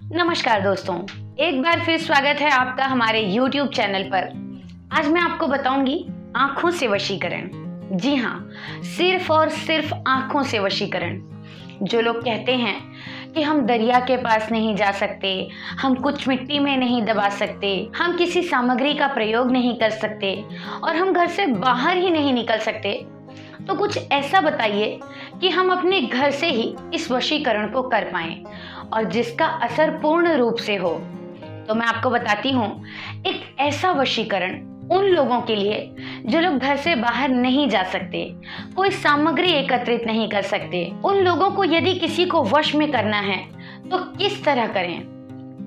नमस्कार दोस्तों, एक बार फिर स्वागत है आपका हमारे YouTube चैनल पर। आज मैं आपको बताऊंगी आंखों से वशीकरण। जी हाँ, सिर्फ और सिर्फ आंखों से वशीकरण। जो लोग कहते हैं कि हम दरिया के पास नहीं जा सकते, हम कुछ मिट्टी में नहीं दबा सकते, हम किसी सामग्री का प्रयोग नहीं कर सकते और हम घर से बाहर ही नहीं निकल सकते, तो कुछ ऐसा बताइए कि हम अपने घर से ही इस वशीकरण को कर पाएं और जिसका असर पूर्ण रूप से हो। तो मैं आपको बताती हूँ एक ऐसा वशीकरण उन लोगों के लिए जो लोग घर से बाहर नहीं जा सकते, कोई सामग्री एकत्रित नहीं कर सकते। उन लोगों को यदि किसी को वश में करना है तो किस तरह करें।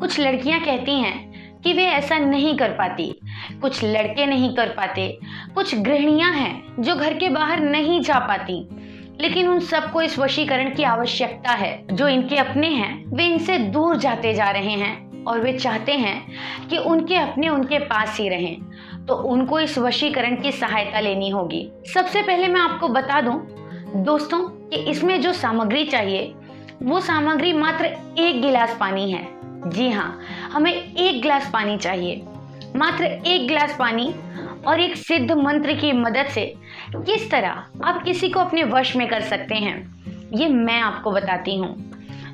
कुछ लड़कियां कहती हैं कि वे ऐसा नहीं कर पाती, कुछ लड़के नहीं कर पाते, कुछ गृहिणियां हैं जो घर के बाहर नहीं जा पाती, लेकिन उन सबको इस वशीकरण की आवश्यकता है। जो इनके अपने हैं वे इनसे दूर जाते जा रहे हैं और वे चाहते हैं कि उनके अपने उनके पास ही रहें, तो उनको इस वशीकरण की सहायता लेनी होगी। सबसे पहले मैं आपको बता दूं दोस्तों कि इसमें जो सामग्री चाहिए वो सामग्री मात्र 1 गिलास पानी है। जी हाँ, हमें 1 गिलास पानी चाहिए, मात्र 1 गिलास पानी और एक सिद्ध मंत्र की मदद से किस तरह आप किसी को अपने वश में कर सकते हैं, ये मैं आपको बताती हूँ।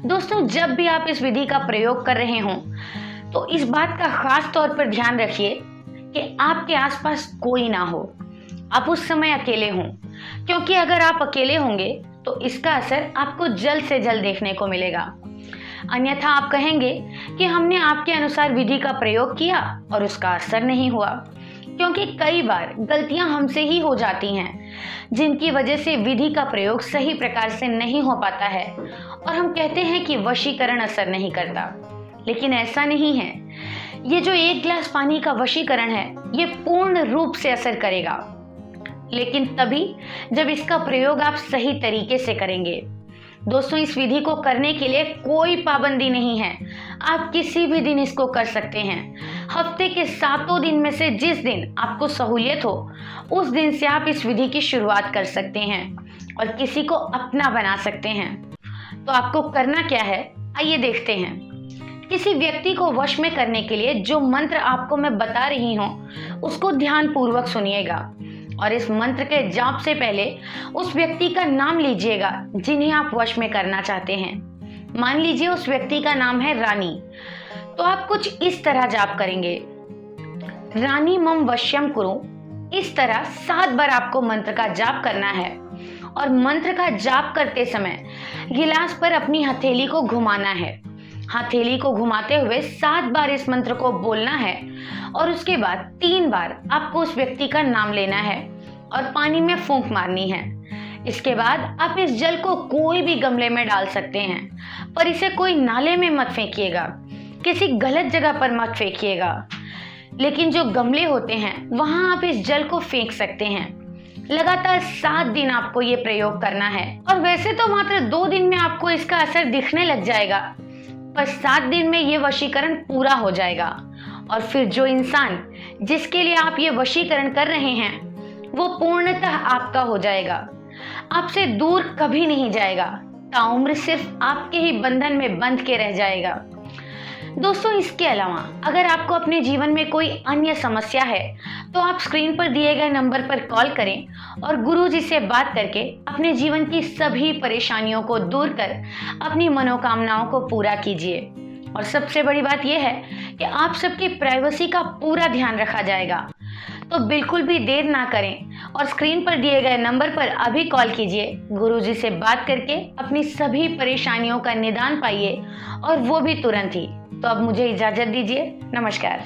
दोस्तों, जब भी आप इस विधि का प्रयोग कर रहे हों तो इस बात का खास तौर पर ध्यान रखिए कि आपके आसपास कोई ना हो, आप उस समय अकेले हों, क्योंकि अगर आप अकेले होंगे तो इसका असर आपको जल्द से जल्द देखने को मिलेगा। अन्यथा आप कहेंगे कि हमने आपके अनुसार विधि का प्रयोग किया और उसका असर नहीं हुआ, क्योंकि कई बार गलतियां हमसे ही हो जाती हैं जिनकी वजह से विधि का प्रयोग सही प्रकार से नहीं हो पाता है और हम कहते हैं कि वशीकरण असर नहीं करता, लेकिन ऐसा नहीं है। ये जो 1 गिलास पानी का वशीकरण है ये पूर्ण रूप से असर करेगा, लेकिन तभी जब इसका प्रयोग आप सही तरीके से करेंगे। दोस्तों, इस विधि को करने के लिए कोई पाबंदी नहीं है, आप किसी भी दिन इसको कर सकते हैं। हफ्ते के 7 दिन में से जिस दिन आपको सहूलियत हो उस दिन से आप इस विधि की शुरुआत कर सकते हैं और किसी को अपना बना सकते हैं। तो आपको करना क्या है, आइए देखते हैं। किसी व्यक्ति को वश में करने के लिए जो मंत्र आपको मैं बता रही हूँ उसको ध्यान पूर्वक सुनिएगा और इस मंत्र के जाप से पहले उस व्यक्ति का नाम लीजिएगा जिन्हें आप वश में करना चाहते हैं। मान लीजिए उस व्यक्ति का नाम है रानी, तो आप कुछ इस तरह जाप करेंगे, रानी मम वश्यम कुरु। इस तरह 7 बार आपको मंत्र का जाप करना है और मंत्र का जाप करते समय गिलास पर अपनी हथेली को घुमाना है। हथेली को घुमाते हुए 7 बार इस मंत्र को बोलना है और उसके बाद 3 बार आपको उस व्यक्ति का नाम लेना है और पानी में फूंक मारनी है। इसके बाद आप इस जल को कोई भी गमले में डाल सकते हैं, पर इसे कोई नाले में मत फेंकिएगा, किसी गलत जगह पर मत फेंकिएगा। लेकिन जो गमले होते हैं वहां आप इस जल को फेंक सकते हैं। लगातार 7 दिन आपको ये प्रयोग करना है और वैसे तो मात्र 2 दिन में आपको इसका असर दिखने लग जाएगा, पर 7 दिन में ये वशीकरण पूरा हो जाएगा और फिर जो इंसान जिसके लिए आप ये वशीकरण कर रहे हैं वो पूर्णतः आपका हो जाएगा, आपसे दूर कभी नहीं जाएगा, ताउम्र सिर्फ आपके ही बंधन में बंध के रह जाएगा। दोस्तों, इसके अलावा अगर आपको अपने जीवन में कोई अन्य समस्या है तो आप स्क्रीन पर दिए गए नंबर पर कॉल करें और गुरुजी से बात करके अपने जीवन की सभी परेशानियों को दूर कर अपनी मनोकामनाओं को पूरा कीजिए। और सबसे बड़ी बात यह है कि आप सबकी प्राइवेसी का पूरा ध्यान रखा जाएगा। तो बिल्कुल भी देर ना करें और स्क्रीन पर दिए गए नंबर पर अभी कॉल कीजिए, गुरुजी से बात करके अपनी सभी परेशानियों का निदान पाइए और वो भी तुरंत ही। तो अब मुझे इजाजत दीजिए, नमस्कार।